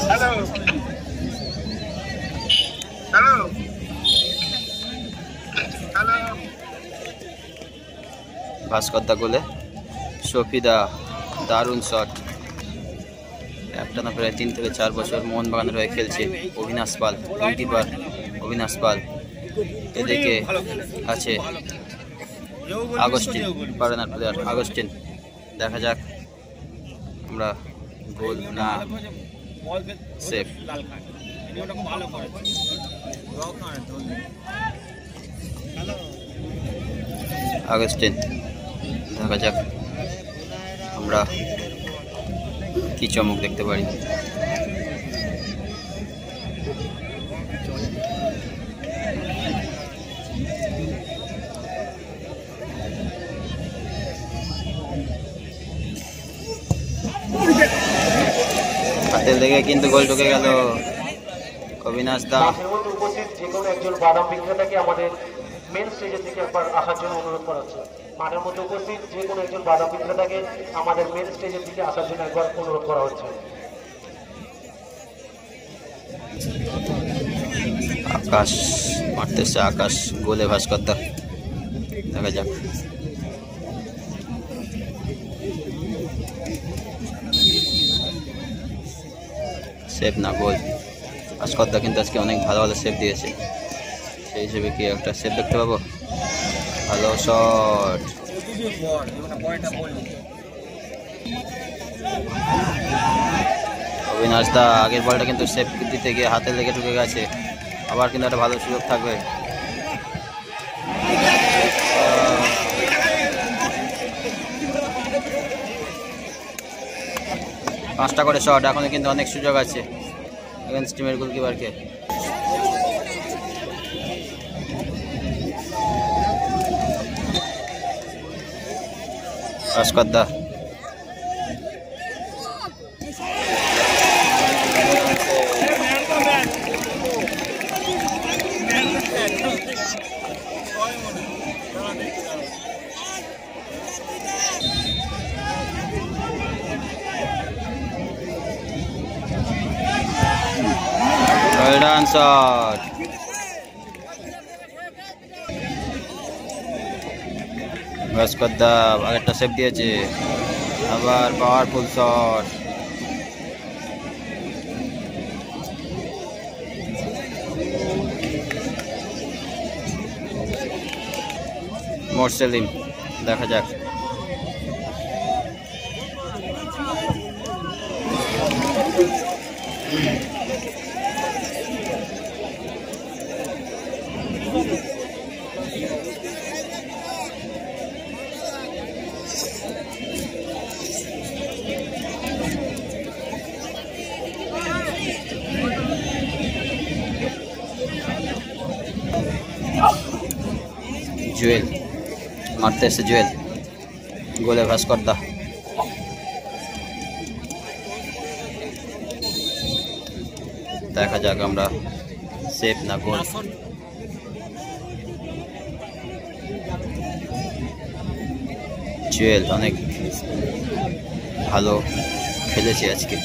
Hello hello hello ভাস্কর গোলে শফিদা দারুণ shot. একটানা প্রায় 3 থেকে 4 বছর মোহনবাগানের হয়ে খেলছে অবিনাশ পাল, গোলকিপার অবিনাশ পাল। এদিকে আছে আগস্টিন, পারেনার প্লেয়ার আগস্টিন। দেখা যাক আমরা গোল না সেফ। আগস্টিন, দেখা যাক আমরা কি চমক দেখতে পারি। হাতে লেগে কিন্তু গোল ঢুকে গেল। অবিনাশ দা উপস্থিত যে কোনো একজন বাদাম বিক্রেতাকে আমাদের মেন স্টেজের দিকে একবার আসার জন্য অনুরোধ করা হচ্ছে। মাঠের মধ্যে উপস্থিত যে কোনো একজন বাদাম বিক্রেতাকে আমাদের মেন স্টেজের দিকে আসার জন্য একবার অনুরোধ করা হচ্ছে। আকাশ মারতেছে, আকাশ গোলে ভাস্কর দা। দেখা যাক সেভ না গোল। ভাস্কর দা কিন্তু আজকে অনেক ভালো ভালো সেভ দিয়েছে, সেই হিসেবে কি একটা সেভ দেখতে পাবো? ভালো শট। অবিনাশ দা আগের বলটা কিন্তু সেভ দিতে গিয়ে হাতে লেগে ঢুকে গেছে। আবার কিন্তু একটা ভালো সুযোগ থাকবে। পাঁচটা করে শট, এখনো কিন্তু অনেক সুযোগ আছে এগেন্স্ট টিমের গোলকিপারকে। ভাস্কর দা শট। ভাস্কর দা আগেরটা সেভ দিয়েছে, আবার পাওয়ারফুল শট। মোরসেলিম, দেখা যাক জুয়েল মারতে এসে জুয়েল গোলে ভাস্কর দা। দেখা যাক আমরা সেফ না গোল। জুয়েল অনেক ভালো খেলেছে আজকে।